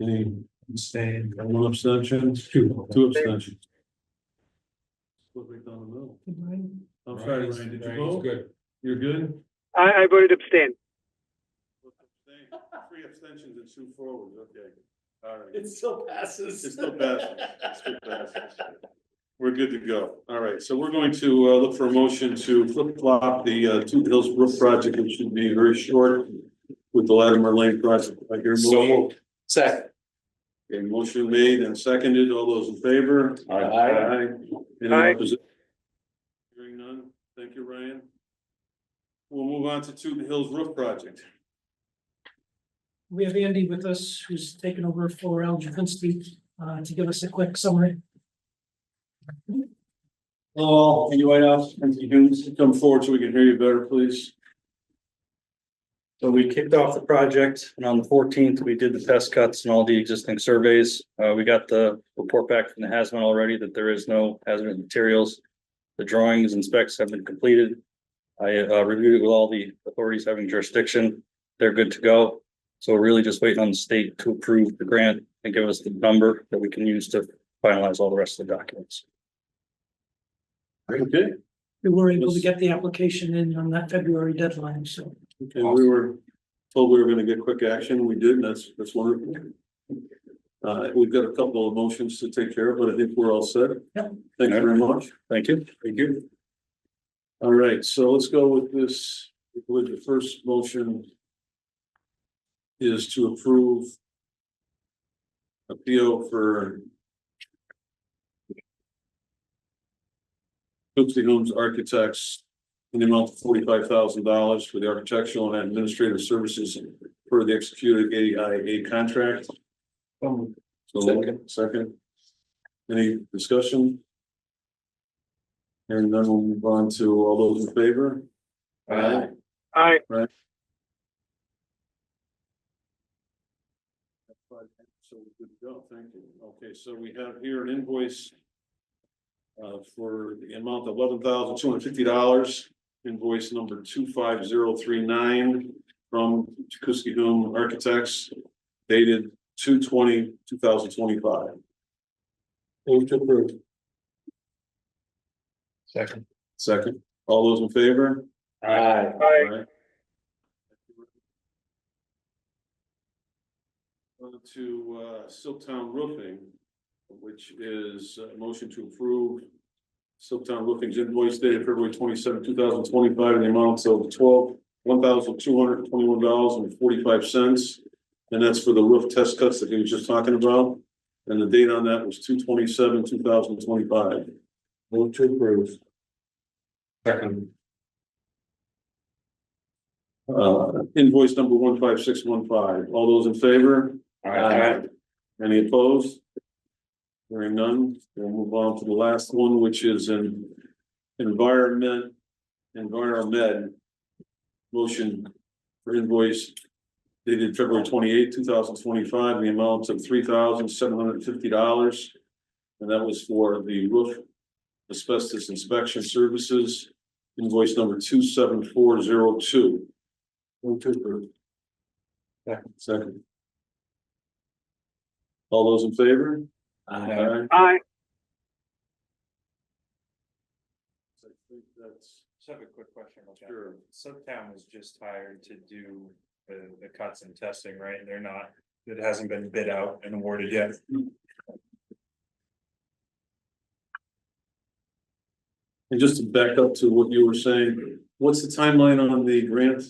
Any abstain? One abstention? Two abstentions. Split right down the middle. I'm sorry, Ryan, did you vote? Good. You're good? I voted abstain. Three abstentions and two forwards, okay. All right. It still passes. It still passes. It still passes. We're good to go. All right, so we're going to look for a motion to flip flop the Two Hills roof project, which should be very short, with the Latimer Lane project. I hear a motion. Second. Okay, motion made and seconded. All those in favor? Aye. Any Aye. opposition? Hearing none. Thank you, Ryan. We'll move on to Two Hills roof project. We have Andy with us, who's taken over for Al Javinski, to give us a quick summary. Hello, thank you, White House, thank you, Humes. Come forward so we can hear you better, please. So we kicked off the project and on the 14th, we did the test cuts and all the existing surveys. We got the report back from the hazmat already that there is no hazardous materials. The drawings and specs have been completed. I reviewed it with all the authorities having jurisdiction. They're good to go. So we're really just waiting on the state to approve the grant and give us the number that we can use to finalize all the rest of the documents. Okay. We were able to get the application in on that February deadline, so. Okay, we were told we were gonna get quick action. We did, and that's wonderful. We've got a couple of motions to take care of, but I think we're all set. Yep. Thank you very much. Thank you. Thank you. All right, so let's go with this, with the first motion is to approve a PO for Simsbury Homes Architects in the amount of $45,000 for the architectural and administrative services for the executed AIA contract. So second. Any discussion? Hearing none, we'll move on to all those in favor. Aye. Aye. So we're good to go, thank you. Okay, so we have here an invoice for the amount of $11,250, invoice number 25039 from Connecticut Architects, dated 2/20/2025. Move to approve. Second, all those in favor? Aye. Aye. On to Silktown Roofing, which is a motion to approve Silktown Roofing's invoice dated February 27, 2025, in the amount of $1,221.45. And that's for the roof test cuts that he was just talking about. And the date on that was 2/27/2025. Move to approve. Second. Invoice number 15615. All those in favor? Aye. Any opposed? Hearing none, we'll move on to the last one, which is an environment motion for invoice dated February 28, 2025, the amount of $3,750. And that was for the roof asbestos inspection services, invoice number 27402. Move to approve. Second. All those in favor? Aye. Aye. I think that's Just have a quick question about that. sure. Silktown was just hired to do the cuts and testing, right? They're not, it hasn't been bid out and awarded yet. And just to back up to what you were saying, what's the timeline on the grant?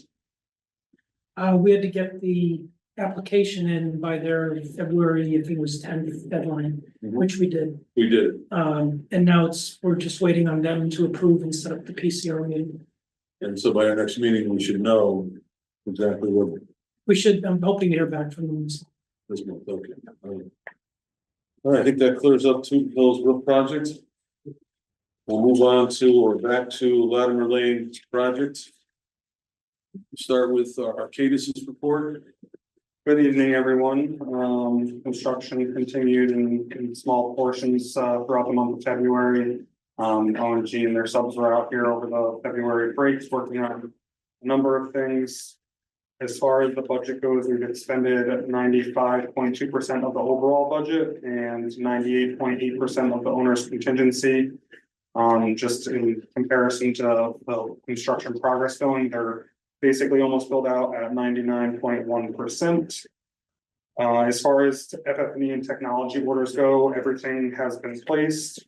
We had to get the application in by their February, I think it was 10th deadline, which we did. We did. And now we're just waiting on them to approve and set up the PCR meeting. And so by our next meeting, we should know exactly what We should, I'm hoping to hear back from them. this month, okay. All right, I think that clears up Two Hills roof project. We'll move on to, or back to Latimer Lane project. Start with Arcadis's report. Good evening, everyone. Construction continued in small portions throughout the month of February. ONG and their subs were out here over the February breaks working on a number of things. As far as the budget goes, we've expended 95.2% of the overall budget and 98.8% of the owner's contingency. Just in comparison to the construction progress billing, they're basically almost filled out at 99.1%. As far as FF&E and technology orders go, everything has been placed.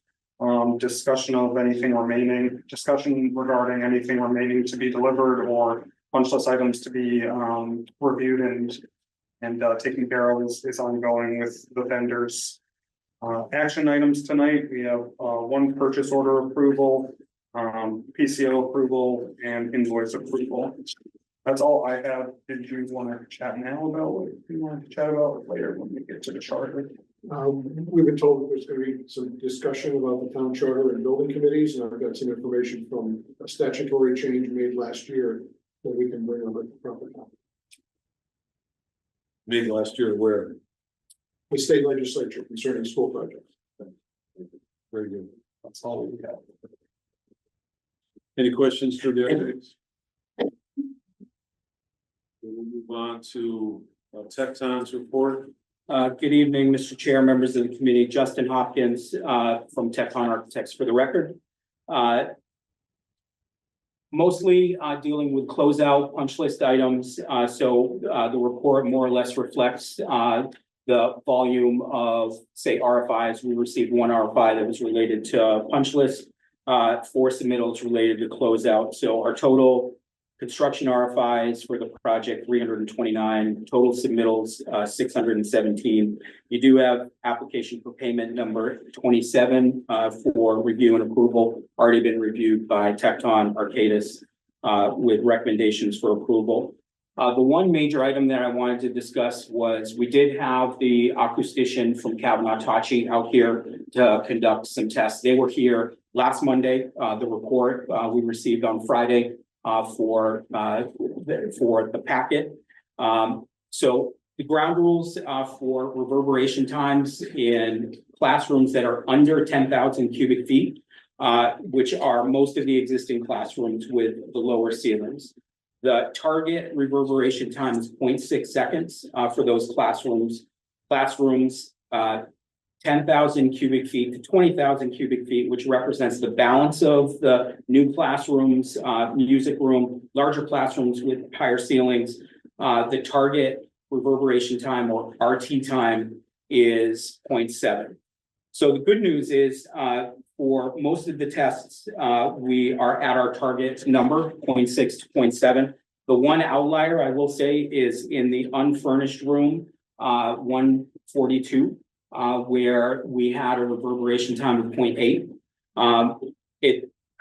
Discussion regarding anything remaining to be delivered or punch list items to be reviewed and taken care of is ongoing with the vendors. Action items tonight, we have one purchase order approval, PCO approval, and invoice approval. That's all I have. Did you want to chat now about what you wanted to chat about later when we get to the charter? We've been told that there's going to be some discussion about the town charter and building committees, and I've got some information from a statutory change made last year that we can bring over to the proper time. Made last year where? The state legislature concerning school projects. Very good. That's all we have. Any questions for the audience? We'll move on to Tecton's report. Good evening, Mr. Chair, members of the committee. Justin Hopkins from Tecton Architects for the record. Mostly dealing with closeout punch list items. So the report more or less reflects the volume of, say, RFIs. We received one RFI that was related to punch list, 4 submittals related to closeout. So our total construction RFIs for the project, 329, total submittals, 617. You do have application for payment number 27 for review and approval, already been reviewed by Tecton Arcadis with recommendations for approval. The one major item that I wanted to discuss was we did have the acoustician from Cavanagh out here to conduct some tests. They were here last Monday. The report we received on Friday for the packet. So the ground rules for reverberation times in classrooms that are under 10,000 cubic feet, which are most of the existing classrooms with the lower ceilings. The target reverberation time is 0.6 seconds for those classrooms. 10,000 cubic feet to 20,000 cubic feet, which represents the balance of the new classrooms, music room, larger classrooms with higher ceilings. The target reverberation time or RT time is 0.7. So the good news is for most of the tests, we are at our target number, 0.6 to 0.7. The one outlier I will say is in the unfurnished room, 142. Where we had a reverberation time of 0.8.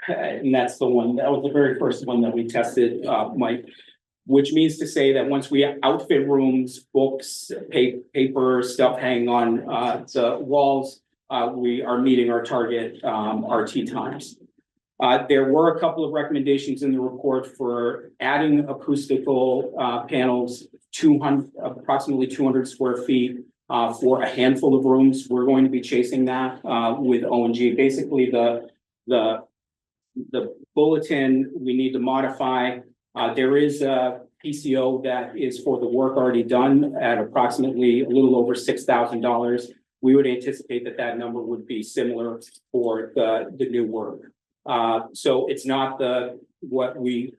And that's the one, that was the very first one that we tested, Mike, which means to say that once we outfit rooms, books, paper, stuff hanging on the walls, we are meeting our target RT times. There were a couple of recommendations in the report for adding acoustical panels, approximately 200 square feet. For a handful of rooms. We're going to be chasing that with O&G. Basically, the bulletin we need to modify. There is a PCO that is for the work already done at approximately a little over $6,000. We would anticipate that that number would be similar for the new work. So it's not what we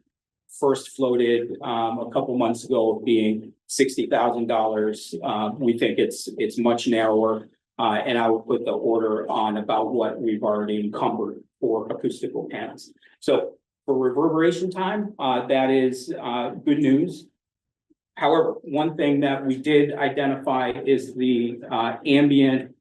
first floated a couple months ago of being $60,000. We think it's much narrower, and I would put the order on about what we've already encumbered for acoustical panels. So for reverberation time, that is good news. However, one thing that we did identify is the ambient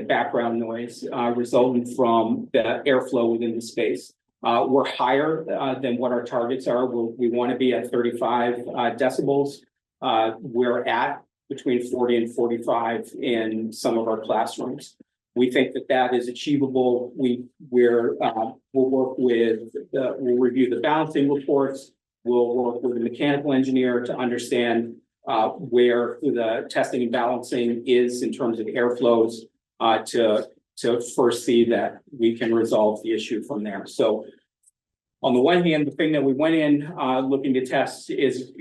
background noise resulting from the airflow within the space. We're higher than what our targets are. We want to be at 35 decibels. We're at between 40 and 45 in some of our classrooms. We think that that is achievable. We'll work with we'll review the balancing reports. We'll work with the mechanical engineer to understand where the testing and balancing is in terms of airflows to first see that we can resolve the issue from there. So on the one hand, the thing that we went in, looking to test is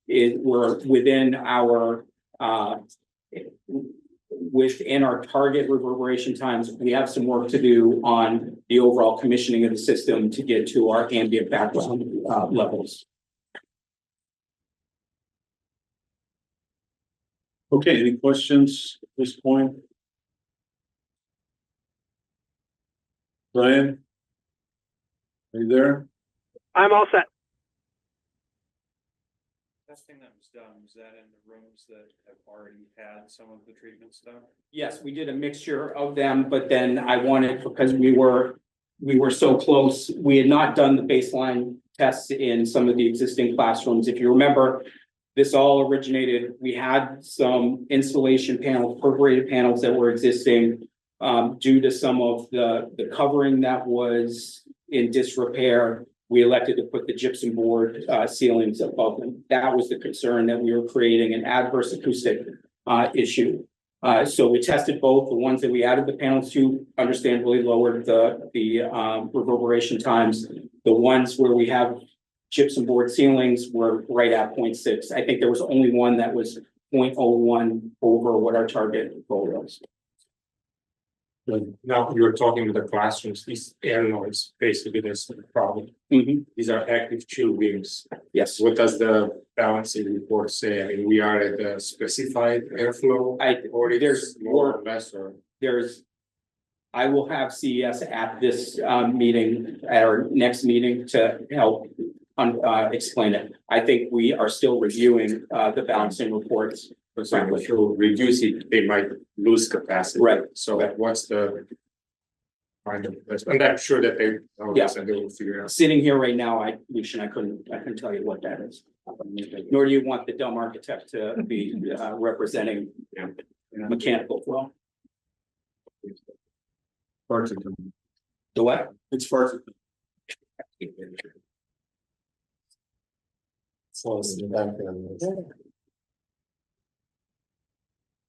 we're within our, within our target reverberation times. We have some work to do on the overall commissioning of the system to get to our ambient background, levels. Okay, any questions at this point? Brian? Are you there? I'm all set. Testing that was done, was that in the rooms that have already had some of the treatment stuff? Yes, we did a mixture of them, but then I wanted, because we were so close, we had not done the baseline tests in some of the existing classrooms. If you remember, this all originated, we had some installation panels, perforated panels that were existing due to some of the covering that was in disrepair. We elected to put the gypsum board ceilings above them. That was the concern, that we were creating an adverse acoustic issue. So we tested both. The ones that we added the panels to understandably lowered the reverberation times. The ones where we have gypsum board ceilings were right at 0.6. I think there was only one that was 0.01 over what our target goal was. Now you're talking with the classrooms, these air noise, basically that's the problem. These are active chill beams. Yes. What does the balancing report say? I mean, we are at a specified airflow or There's it's more or less or? I will have CES at this meeting, at our next meeting, to help explain it. I think we are still reviewing the balancing reports. For example, if you reduce it, they might lose capacity. Right. So that what's the kind of, and I'm sure that they, Yeah. they will figure it out. Sitting here right now, Lucian, I couldn't tell you what that is. Nor do you want the dumb architect to be representing mechanical flow. Farthington. The what? It's Farthington.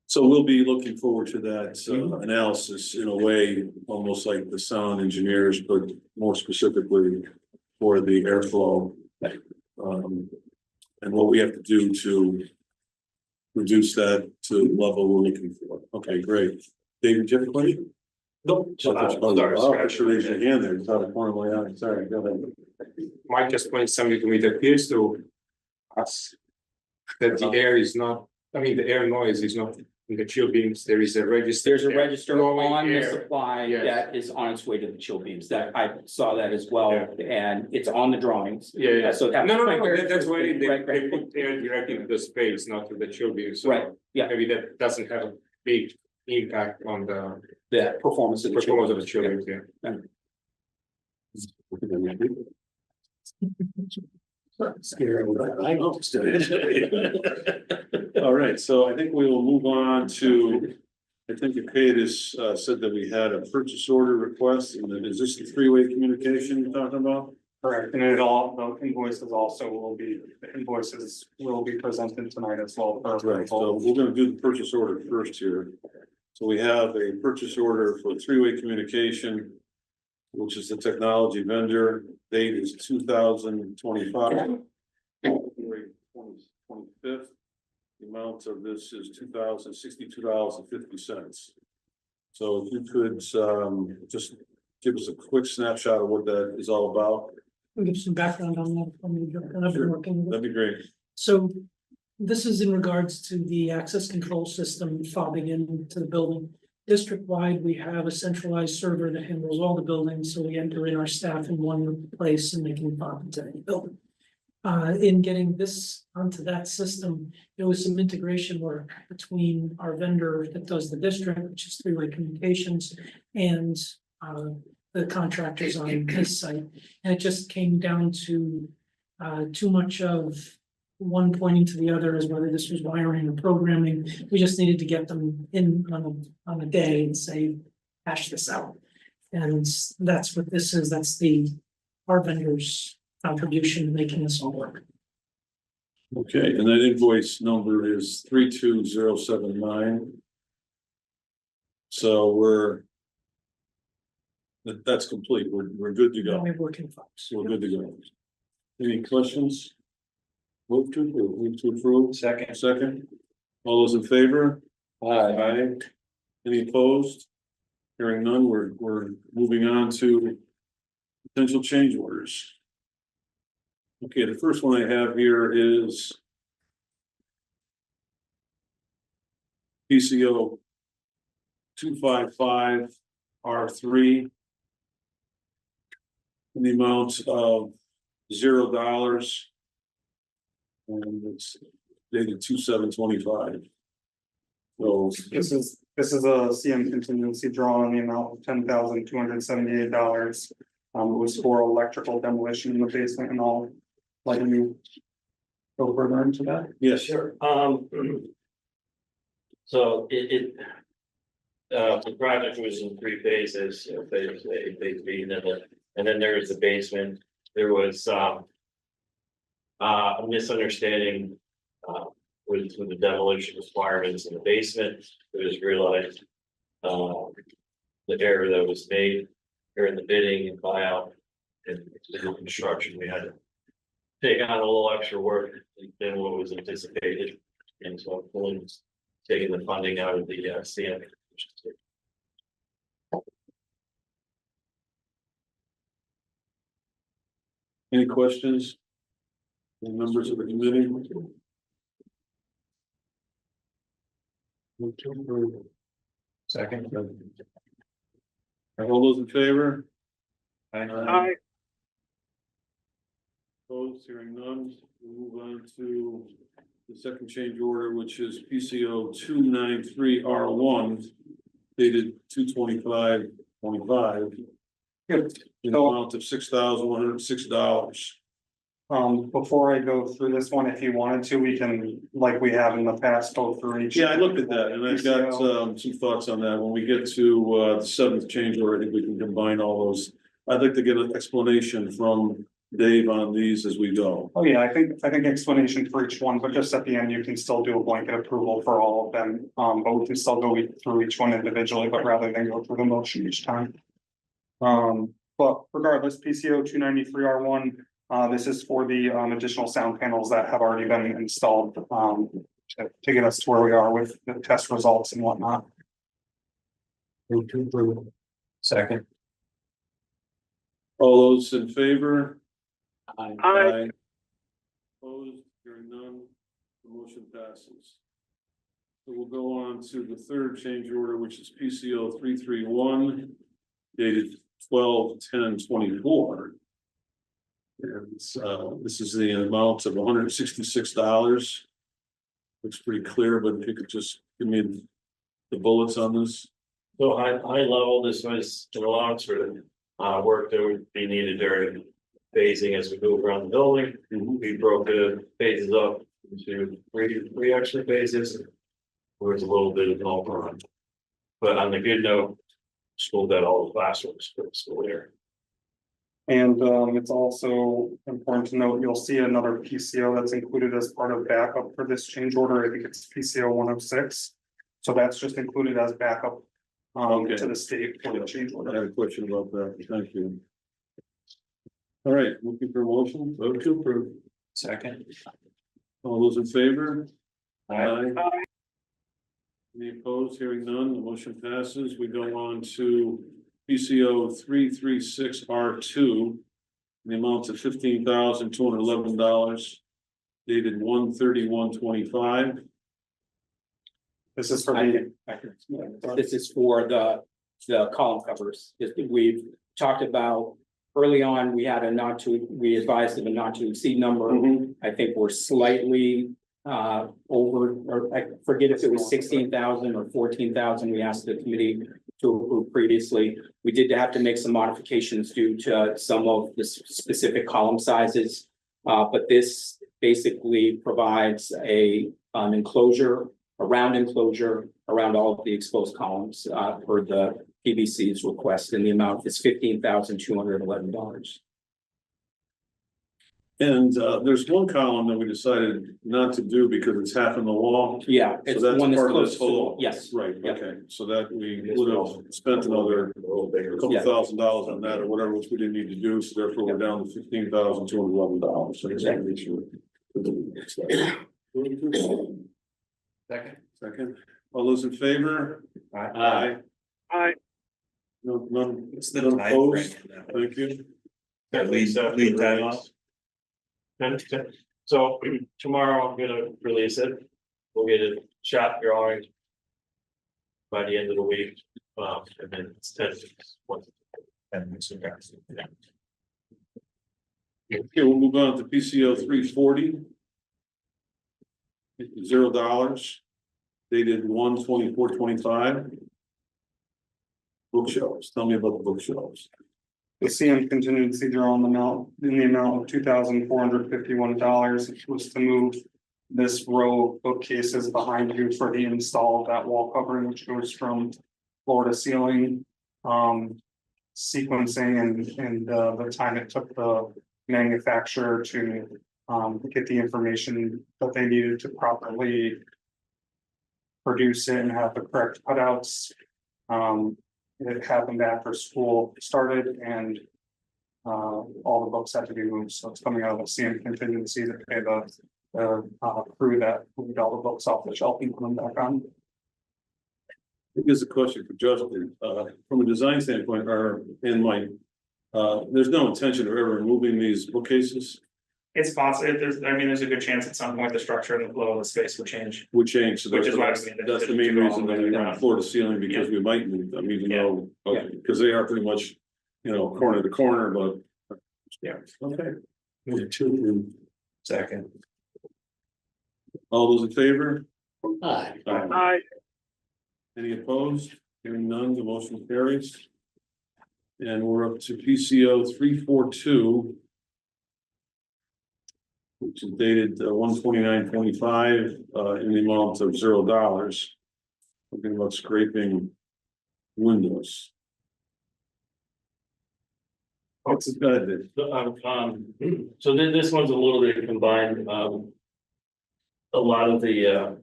So we'll be looking forward to that analysis in a way, almost like the sound engineers, but more specifically for the airflow. And what we have to do to reduce that to the level we're looking for. Okay, great. David, do you have a question? No. I should raise your hand there. It's out of corner of my eye. Sorry, go ahead. Mike just pointed something to me that appears to us that the air is not, I mean, the air noise is not in the chill beams. There is a register. There's a register flowing on the air. supply Yes. that is on its way to the chill beams. That I saw that as well, Yeah. and it's on the drawings. Yeah. So No, that. that's why they Right. put air directly into the space, not to the chill beams. So Right, yeah. maybe that doesn't have a big impact on the The performance of the chill performance of the beams. chill beams, yeah. I know. All right, so I think we will move on to, I think Arcadis said that we had a purchase order request, and then is this the three-way communication you're talking about? Correct, and it all, the invoices also will be, the invoices will be presented tonight as well. Right, so we're gonna do the purchase order first here. So we have a purchase order for three-way communication, which is the technology vendor. Date is 2025. February 25th. The amount of this is $2,062.50. So if you could just give us a quick snapshot of what that is all about, I'll give some background on that. I've been working with it. that'd be great. So this is in regards to the access control system fobbing into the building. District-wide, we have a centralized server that handles all the buildings, so we enter in our staff in one place and they can fob into any building. In getting this onto that system, there was some integration work between our vendor that does the district, which is three-way communications, and the contractors on this site. And it just came down to too much of one pointing to the other as whether this was wiring or programming. We just needed to get them in on a day and say, hash this out. And that's what this is. That's our vendor's contribution to making this all work. Okay, and that invoice number is 32079. So we're That's complete. We're good to go. Only working folks. We're good to go. Any questions? Move to approve. Second. All those in favor? Aye. Any opposed? Hearing none, we're moving on to potential change orders. Okay, the first one I have here is PCO 255 R3 in the amount of $0. And it's dated 2/7/25. So This is a CM contingency draw on the amount of $10,278. It was for electrical demolition in the basement, and I'll let you go further into that. yes, Sure, so the project was in three phases, phase A, phase B, and then there was the basement. There was a misunderstanding with the demolition requirements in the basement. It was realized the error that was made during the bidding and buyout and the construction. We had to take on a little extra work than what was anticipated, and so I'm pulling, taking the funding out of the CM. any questions? Any members of the committee? Second. All those in favor? Aye. Opposed, hearing none, we'll move on to the second change order, which is PCO 293 R1 dated 2/25/25. Yep. In the amount of $6,106. Before I go through this one, if you wanted to, we can, like we have in the past, go through each. Yeah, I looked at that and I've got some thoughts on that. When we get to the seventh change order, I think we can combine all those. I'd like to get an explanation from Dave on these as we go. Oh, yeah, I think explanation for each one, but just at the end, you can still do a blanket approval for all of them. But we can still go through each one individually, but rather than go through the motion each time. But regardless, PCO 293 R1, this is for the additional sound panels that have already been installed to get us to where we are with the test results and whatnot. Second. All those in favor? Aye. Opposed, hearing none, the motion passes. So we'll go on to the third change order, which is PCO 331 dated 12/10/24. And this is the amount of $166. Looks pretty clear, but if you could just give me the bullets on this. So high level, this was an allowance for the work that would be needed during phasing as we move around the building. We broke the phases up into three extra phases. There was a little bit of an overrun. But on the good note, school got all the classrooms for the school year. And it's also important to note, you'll see another PCO that's included as part of backup for this change order. I think it's PCO 106. So that's just included as backup Okay. to the state for the change I order. had a question about that. Thank you. All right, looking for a motion. Vote to approve. Second. All those in favor? Aye. Any opposed? Hearing none, the motion passes. We go on to PCO 336 R2. In the amount of $15,211 dated 1/31/25. This is for the, This is for the column covers. We've talked about early on, we advised of a not to exceed number. I think we're slightly over, or I forget if it was 16,000 or 14,000. We asked the committee to approve previously. We did have to make some modifications due to some of the specific column sizes. But this basically provides an enclosure, a round enclosure around all of the exposed columns for the PVC's request, and the amount is $15,211. And there's one column that we decided not to do because it's half in the wall. Yeah, So it's the that's one that's part of close this to the wall. whole. Yes. Right, Yep. okay, so that we would have spent another couple Yeah. $1,000s on that or whatever, which we didn't need to do, so therefore we're down to $15,211. So I just wanna make sure. Second, all those in favor? Aye. Aye. No, none, What's the none time opposed, frame? thank you. At least after lead the time release. So tomorrow I'm gonna release it. We'll get it shot drawing. By the end of the week, and then it's 10 weeks. Okay, we'll move on to PCO 340. $0, dated 1/24/25. Bookshelves, tell me about the bookshelves. The CM contingency draw on the amount, in the amount of $2,451, which was to move this row of bookcases behind you for the install of that wall covering, which goes from floor to ceiling. Sequencing and the time it took the manufacturer to get the information that they needed to properly produce it and have the correct cutouts. It happened after school started and all the books had to be moved, so it's coming out of the CM contingency to pay the crew that moved all the books off the shelf and put them back on. Here's a question for Justin, from a design standpoint, or in my, there's no intention of ever removing these bookcases, It's possible, there's a good chance at some point the structure and the flow of the space would change. would change, so Which is why I that's, mean, that's the main reason that we Yeah. went floor to ceiling, because we might move them, even though, Yeah. because they are pretty much, corner to corner, but. Yeah. Okay. Second. All those in favor? Aye. Aye. Any opposed? Hearing none, the motion carries. And we're up to PCO 342. Which is dated 1/29/25 in the amount of $0. Talking about scraping windows. What's it got? So this one's a little bit combined, a lot of the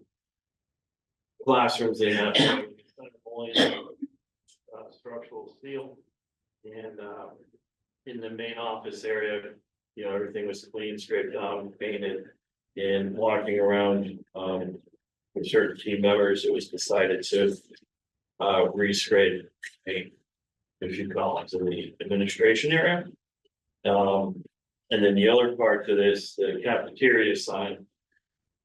classrooms they have. Only structural steel and in the main office area, everything was clean, scraped down, painted, and walking around with certain team members, it was decided to re-scrape paint a few columns in the administration area. And then the other part to this, the cafeteria sign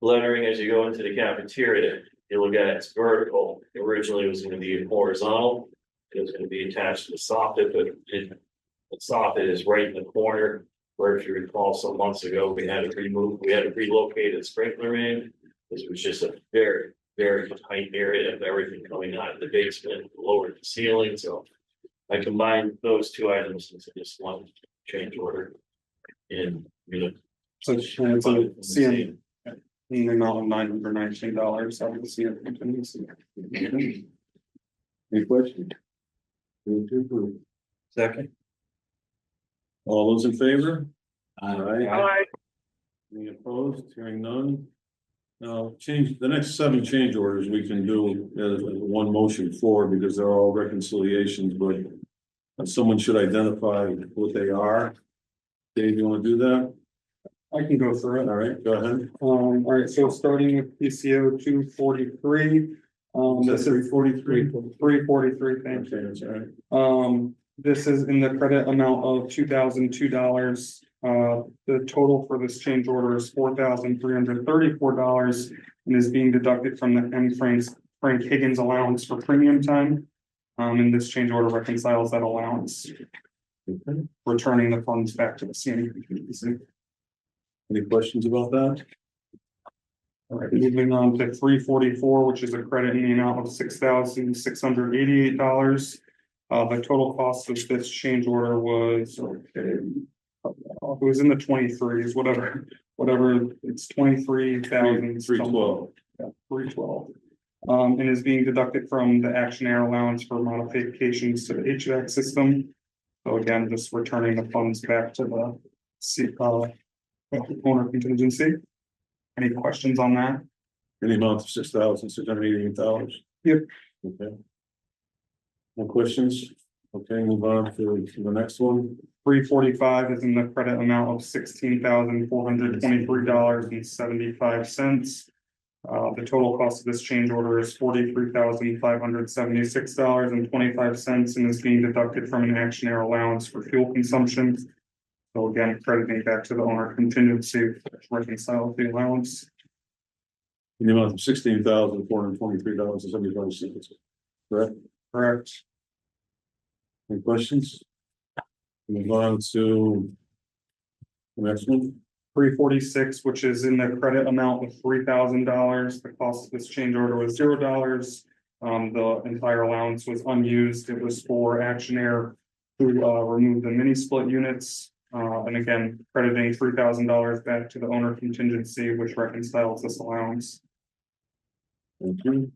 lettering as you go into the cafeteria, you look at it's vertical. Originally, it was going to be horizontal. It was going to be attached to the soffit, but the soffit is right in the corner. Where, if you recall, some months ago, we had to relocate a sprinkler main. This was just a very, very tight area of everything coming out of the basement, lowered the ceiling. So I combined those two items into this one change order. And So it's a CM in the amount of $919 out of the CM contingency. Any questions? Move to approve. Second. All those in favor? Aye. Any opposed? Hearing none. Now, the next 7 change orders we can do as one motion for, because they're all reconciliations, but someone should identify what they are. Dave, you want to do that? I can go through it. All right, go ahead. All right, so starting with PCO 243. This is 343. 343, thank you. Okay, that's all right. This is in the credit amount of $2,002. The total for this change order is $4,334 and is being deducted from the Frank Higgins allowance for premium time. And this change order reconciles that allowance, returning the funds back to the CNE. Any questions about that? All right, moving on to 344, which is a credit in the amount of $6,688. The total cost of this change order was, it was in the 23s, whatever, it's 23,000. 312. Yeah, 312. And is being deducted from the action air allowance for modifications to the HVAC system. So again, just returning the funds back to the owner contingency. Any questions on that? In the amount of $6,688. Yep. Okay. No questions? Okay, move on to the next one. 345 is in the credit amount of $16,423.75. The total cost of this change order is $43,576.25 and is being deducted from an action air allowance for fuel consumption. So again, crediting back to the owner contingency, which reconciles the allowance. In the amount of $16,423.75. Correct? Correct. Any questions? Move on to the next one. 346, which is in the credit amount of $3,000. The cost of this change order was $0. The entire allowance was unused. It was for Action Air to remove the mini split units. And again, crediting $3,000 back to the owner contingency, which reconciles this allowance. Thank you.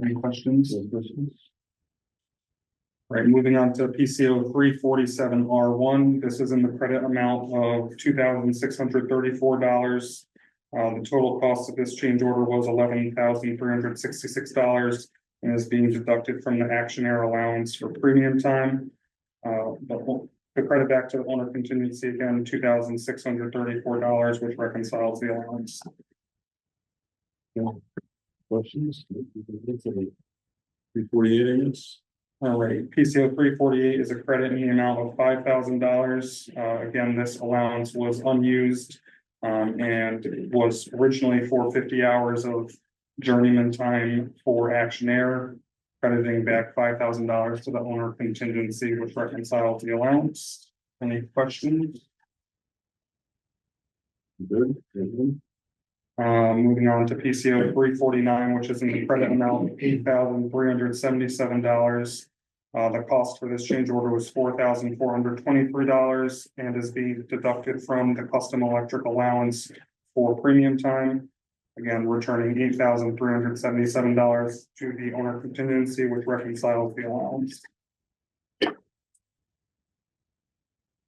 Any questions? No questions? Right, moving on to PCO 347R1. This is in the credit amount of $2,634. The total cost of this change order was $11,366 and is being deducted from the Action Air allowance for premium time. The credit back to the owner contingency again, $2,634, which reconciles the allowance. Questions? 348, I guess. All right, PCO 348 is a credit in the amount of $5,000. Again, this allowance was unused and it was originally for 50 hours of journeyman time for Action Air, crediting back $5,000 to the owner contingency, which reconciles the allowance. Any questions? Good. Good. Moving on to PCO 349, which is in the credit amount of $8,377. The cost for this change order was $4,423 and is being deducted from the custom electric allowance for premium time. Again, returning $8,377 to the owner contingency, which reconciles the allowance.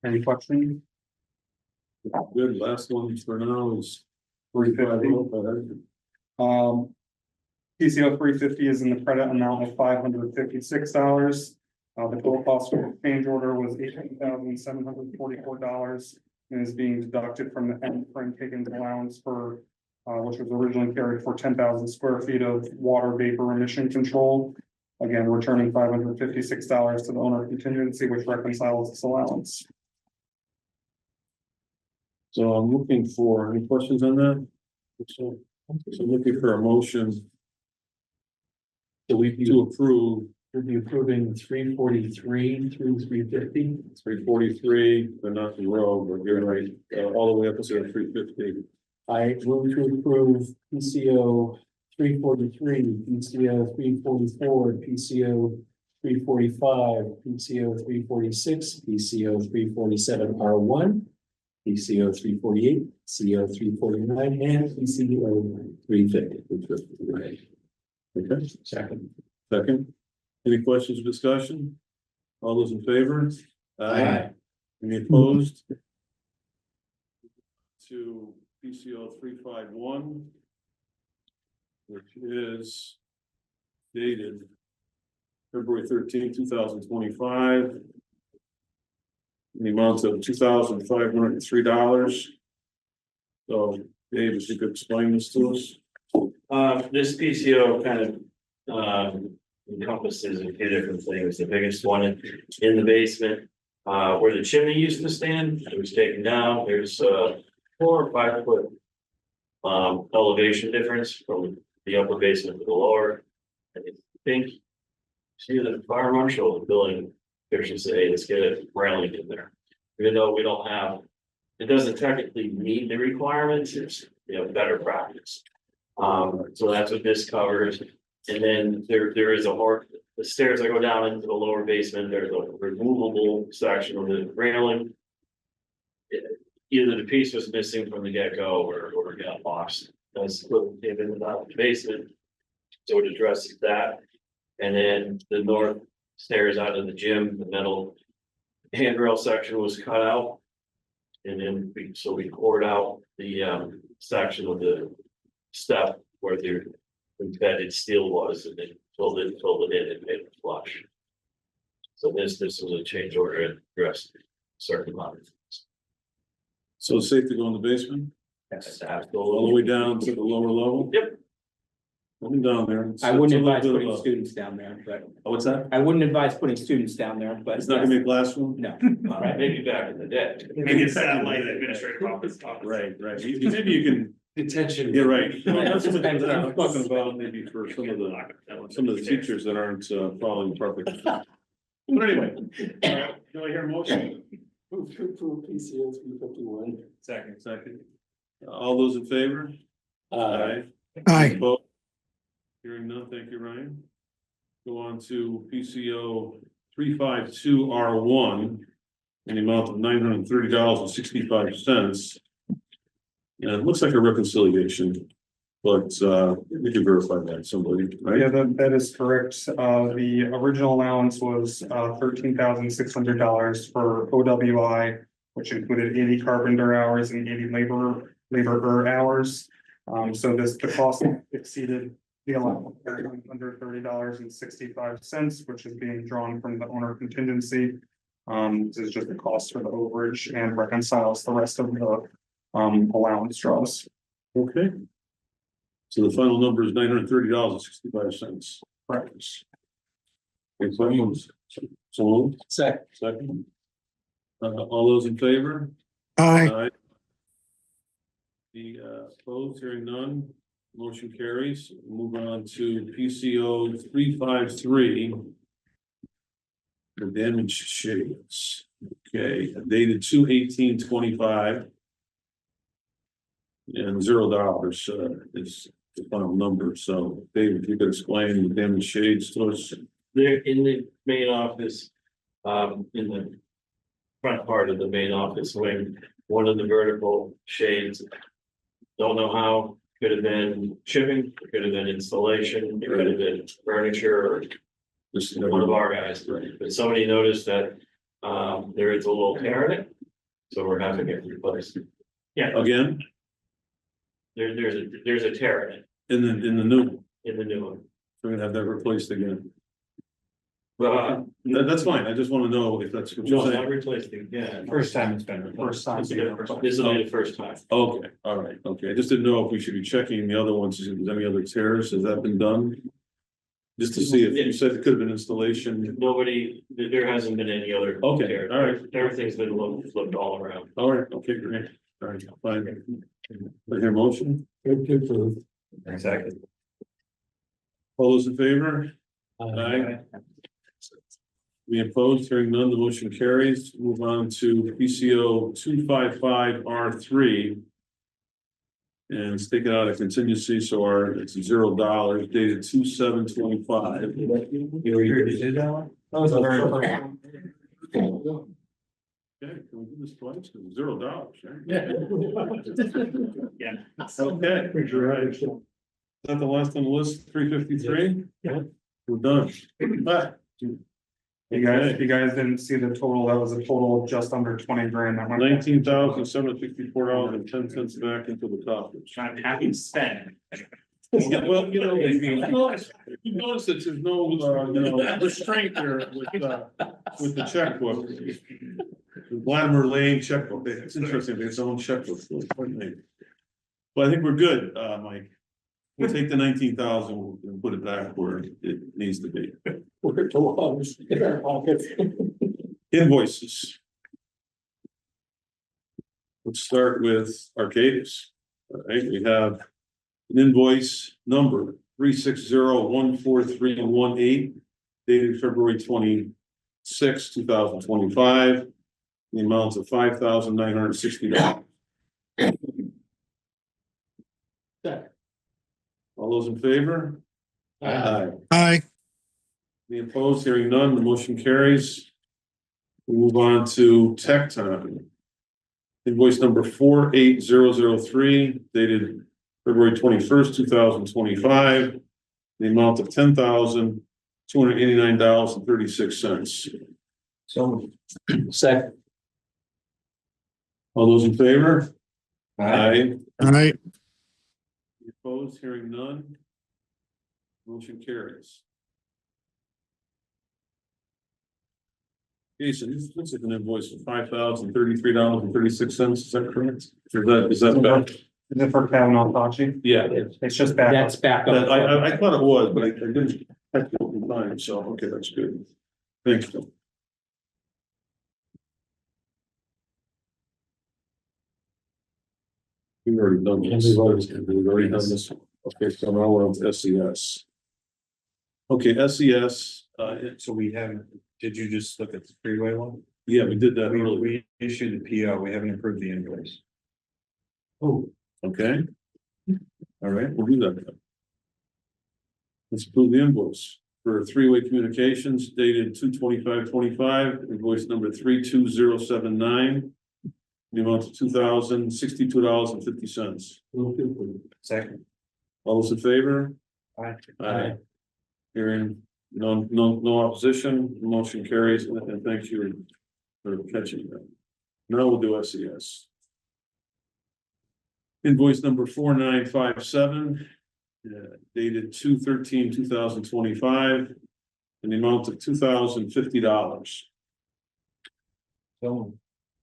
Any questions? Good. Last one for now is 350. PCO 350 is in the credit amount of $556. The total cost for the change order was $18,744 and is being deducted from the end frame Higgins allowance for which was originally carried for 10,000 square feet of water vapor emission control. Again, returning $556 to the owner contingency, which reconciles this allowance. So I'm looking for, any questions on that? So I'm looking for a motion. So we to approve. We'll be approving 343 through 350. 343, but not the road, we're getting right, all the way up to 350. I move to approve PCO 343, PCO 344, PCO 345, PCO 346, PCO 347R1, PCO 348, CO 349, and PCO 350. Right. Okay, Second. second. Any questions or discussion? All those in favor? Aye. Any opposed? To PCO 351, which is dated February 13, 2025. In the amount of $2,503. So, Dave, if you could explain this to us. This PCO kind of encompasses a few different things. The biggest one in the basement, where the chimney used to stand, it was taken down. There's 4 or 5 foot elevation difference from the upper basement to the lower. I think, see the fire marshal building, there should say, let's get a railing in there. Even though we don't have, it doesn't technically meet the requirements, it's, better practice. So that's what this covers. And then there is the stairs that go down into the lower basement, there's a removable section of the railing. Either the piece was missing from the get-go or got lost. That's what came in the basement. So it addresses that. And then the north stairs out of the gym, the metal handrail section was cut out. And then we poured out the section of the step where the embedded steel was, and then filled it in and made it flush. So this was a change order and addressed certain amount of things. So it's safe to go in the basement, That's all the absolutely. way down to the lower level? Yep. I've been down there. I wouldn't It's a little advise bit of putting a- students down there, but Oh, what's that? I wouldn't advise putting students down there, but. It's not gonna be a classroom? No. All right, maybe back in the day. Maybe it's satellite administrative office. Right. Maybe you can, Detention. you're right. That's what I'm talking about, maybe for some of the teachers that aren't following perfect. But anyway, do I hear a motion? Move to approve PCO 351. Second. All those in favor? Aye. Opposed? Hearing none, thank you, Ryan. Go on to PCO 352R1 in the amount of $930.65. And it looks like a reconciliation, but we can verify that, somebody, right? Yeah, that is correct. The original allowance was $13,600 for OWI, which included 80 carpenter hours and 80 laborer hours. So the cost exceeded the allowance under $30.65, which is being drawn from the owner contingency. This is just the cost for the overage and reconciles the rest of the allowance draws. Okay. So the final number is $930.65. Correct. Any questions? So moved. Second. All those in favor? Aye. The opposed, hearing none, motion carries. Move on to PCO 353. The damaged shades. Okay, dated 2/18/25. And $0 is the final number. So David, if you could explain the damaged shades to us. They're in the main office, in the front part of the main office wing, one of the vertical shades. Don't know how, could have been shipping, could have been installation, it could have been furniture, or Just one of our guys. But somebody noticed that, there is a little tear in it, so we're having it replaced. Again, There's a tear in it, in the new, one. in the new one. We're gonna have that replaced again. But, That's fine. I just want to know if that's what you're no, not saying. replaced it, yeah. First time it's been. First time. This will be the first time. Okay, all right, okay. I just didn't know if we should be checking the other ones, if there's any other tears. Has that been done? Just to see if you said it could have been installation. Nobody, there hasn't been any other. Okay, tear. all right. Everything's been looked all around. All right, okay, great. All right, fine. I hear motion. Move to approve. Exactly. All those in favor? Aye. Any opposed? Hearing none, the motion carries. Move on to PCO 255R3. And it's taken out of contingency, so it's $0 dated 2/7/25. You already did that one? That was the very first one. Okay, can we do this twice? Because it's $0, right? Yeah. Okay. Is that the last on the list, 353? Yeah. We're done. Ah, You guys didn't see the total, that was a total of just under 20 grand. That went- $19,754.10 back into the coffers. I'm happy to spend. Yeah, well, you notice that there's no, restraint there with the checkbook. The Latimer Lane checkbook, it's interesting, it's own checkbook. Well, I think we're good, Mike. We'll take the 19,000 and put it back where it needs to be. Where it belongs, in our pockets. Invoices. Let's start with Arcadis. All right, we have an invoice number 360-14318 dated February 26, 2025. The amount of $5,960. All those in favor? Aye. Aye. Any opposed? Hearing none, the motion carries. We move on to Tech Time. Invoice number 48003 dated February 21st, 2025. The amount of $10,289.36. So, second. All those in favor? Aye. Aye. Opposed, hearing none. Motion carries. Jason, this looks like an invoice for $5,033.36, is that correct? Or is that back? Is it for Kavanaugh Tachi? Yeah, It's just back. That's back that, up. I thought it was, but I didn't catch it in time, so, okay, that's good. Thank you. We've already done this. We've already done this. Okay, so now we're on to SES. Okay, SES, So we haven't, did you just look at the freeway one? yeah, we did that earlier. We issued the PO, we haven't approved the invoice. Oh, okay. All right, we'll do that then. Let's approve the invoice for three-way communications dated 2/25/25, invoice number 32079. The amount of $2,062.50. Second. All those in favor? Aye. Aye. Hearing no opposition, motion carries, and thank you for catching that. Now we'll do SES. Invoice number 4957, dated 2/13/2025, in the amount of $2,050.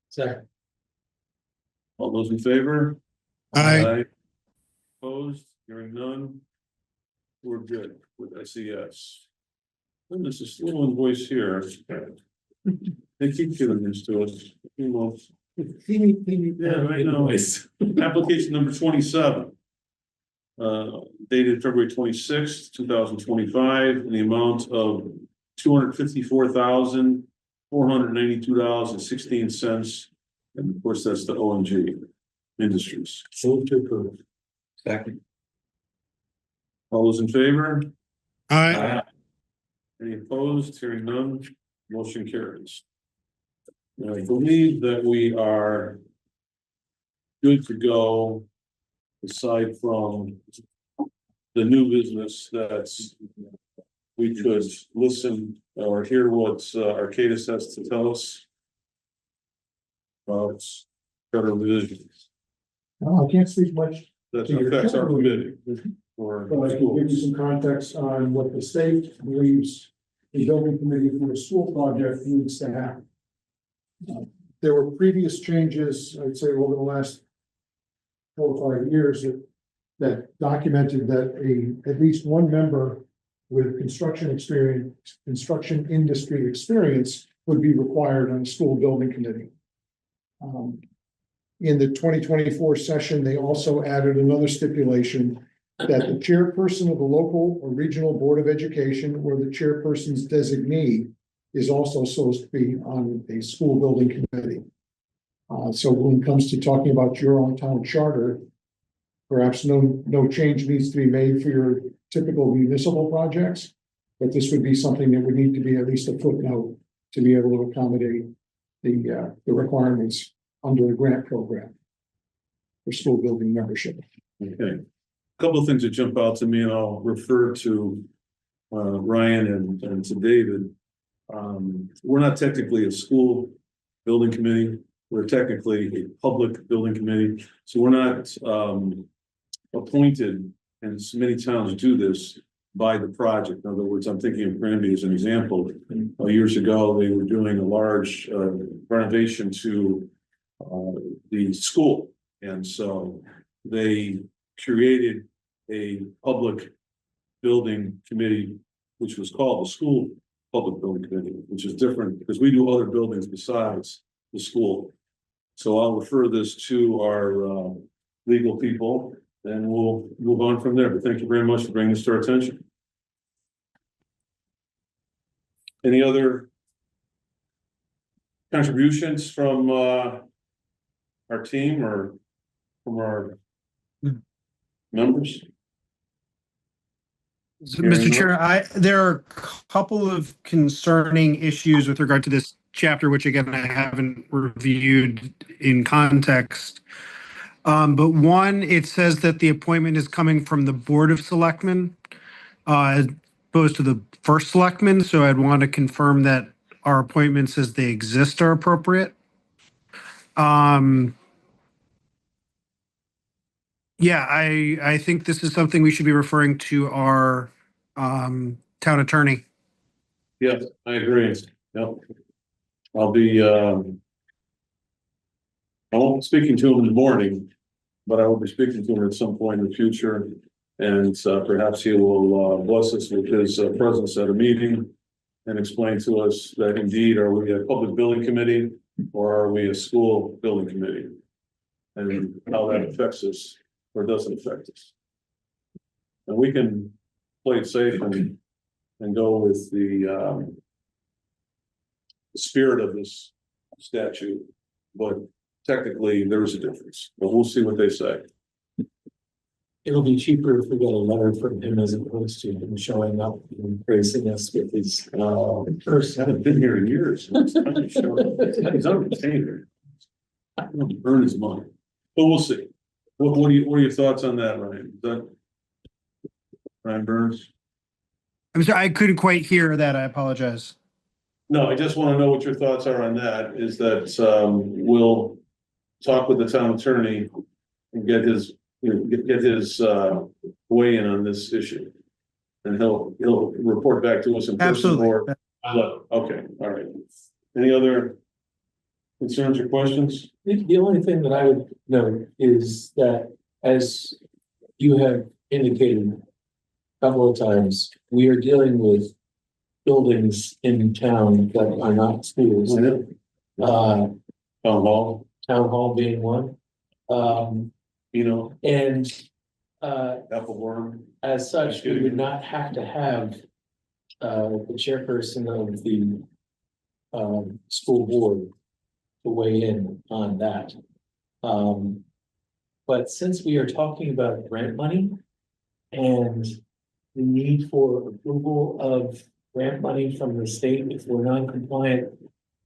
Second. All those in favor? Aye. Opposed, hearing none. We're good with SES. And this is a little invoice here. They keep giving this to us. Yeah, I know. Application number 27. Dated February 26th, 2025, in the amount of $254,492.16. And of course, that's the OMG Industries. Move to approve. Second. All those in favor? Aye. Any opposed? Hearing none, motion carries. Now, I believe that we are good to go, aside from the new business that's we could listen or hear what Arcadis has to tell us about federal divisions I can't speak much, that affects our committee. For but I can give you schools. some context on what the state believes the building committee for the school project needs to have. There were previous changes, I'd say over the last 4 or 5 years that documented that at least one member with construction industry experience would be required on a school building committee. In the 2024 session, they also added another stipulation that the chairperson of the local or regional board of education or the chairperson's designee is also supposed to be on a school building committee. So when it comes to talking about your own town charter, perhaps no change needs to be made for your typical municipal projects, but this would be something that would need to be at least a footnote to be able to accommodate the requirements under the grant program for school building membership. Okay. Couple of things that jump out to me, and I'll refer to Ryan and to David. We're not technically a school building committee. We're technically a public building committee. So we're not appointed, and many towns do this, by the project. In other words, I'm thinking of Granby as an example. Years ago, they were doing a large renovation to the school. And so they created a public building committee, which was called the School Public Building Committee, which is different because we do other buildings besides the school. So I'll refer this to our legal people and we'll move on from there. But thank you very much for bringing this to our attention. Any other contributions from our team or from our members? Mr. Chair, there are a couple of concerning issues with regard to this chapter, which again, I haven't reviewed in context. But one, it says that the appointment is coming from the Board of Selectmen as opposed to the first selectman. So I'd want to confirm that our appointments as they exist are appropriate. Yeah, I think this is something we should be referring to our town attorney. Yes, I agree. Yep. I'll be, I won't be speaking to him in the morning, but I will be speaking to him at some point in the future. And perhaps he will bless us with his presence at a meeting and explain to us that indeed, are we a public building committee or are we a school building committee? And how that affects us or doesn't affect us. And we can play it safe and go with the spirit of this statute, but technically there is a difference, but we'll see what they say. It'll be cheaper if we get a letter from him as opposed to him showing up and praising us with his, First, I haven't been here in years. He's on retainer. I don't earn his money, but we'll see. What are your thoughts on that, Ryan? Is that Ryan Burns? I'm sorry, I couldn't quite hear that. I apologize. No, I just want to know what your thoughts are on that, is that we'll talk with the town attorney and get his, get his weigh in on this issue. And he'll report back to us in person. Absolutely. Or, okay, all right. Any other concerns or questions? the only thing that I would note is that, as you have indicated a couple of times, we are dealing with buildings in town that are not schools. Town hall being one. And apple worm. as such, we would not have to have the chairperson of the school board to weigh in on that. But since we are talking about grant money and the need for approval of grant money from the state if we're non-compliant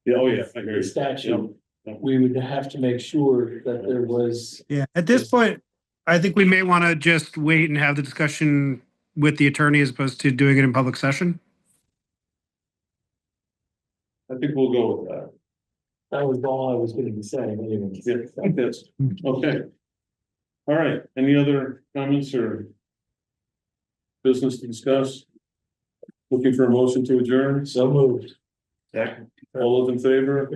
Yeah, oh yeah, I agree. with statute, we would have to make sure that there was. Yeah, at this point, I think we may want to just wait and have the discussion with the attorney as opposed to doing it in public session. I think we'll go with that. That was all I was going to be saying. Anyway. Yeah, that's okay. All right, any other comments or business to discuss? Looking for a motion to adjourn? So moved. All those in favor?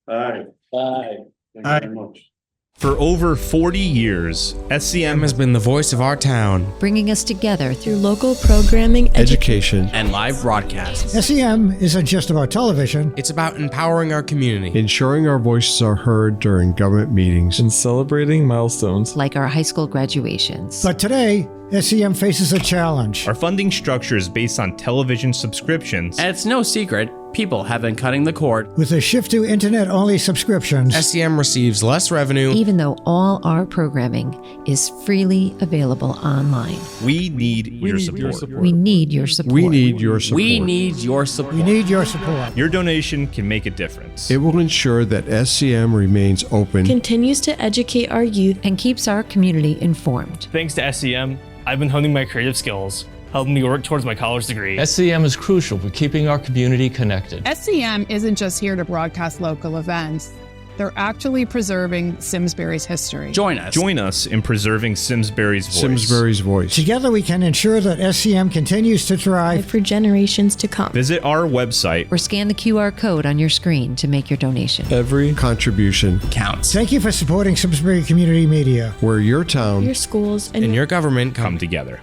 Aye. Aye. Thank you very much. For over 40 years, SCM has been the voice of our town, bringing us together through local programming, education, and live broadcasts. SCM isn't just about television. It's about empowering our community, ensuring our voices are heard during government meetings, and celebrating milestones like our high school graduations. But today, SCM faces a challenge. Our funding structure is based on television subscriptions. And it's no secret, people have been cutting the cord. With a shift to internet-only subscriptions, SCM receives less revenue, even though all our programming is freely available online. We need your support. We need your support. We need your support. We need your support. We need your support. Your donation can make a difference. It will ensure that SCM remains open, continues to educate our youth, and keeps our community informed. Thanks to SCM, I've been honing my creative skills, helping me work towards my college degree. SCM is crucial for keeping our community connected. SCM isn't just here to broadcast local events. They're actually preserving Simsbury's history. Join us in preserving Simsbury's voice. Simsbury's voice. Together we can ensure that SCM continues to thrive for generations to come. Visit our website or scan the QR code on your screen to make your donation. Every contribution counts. Thank you for supporting Simsbury Community Media, where your town, your schools, and your government come together.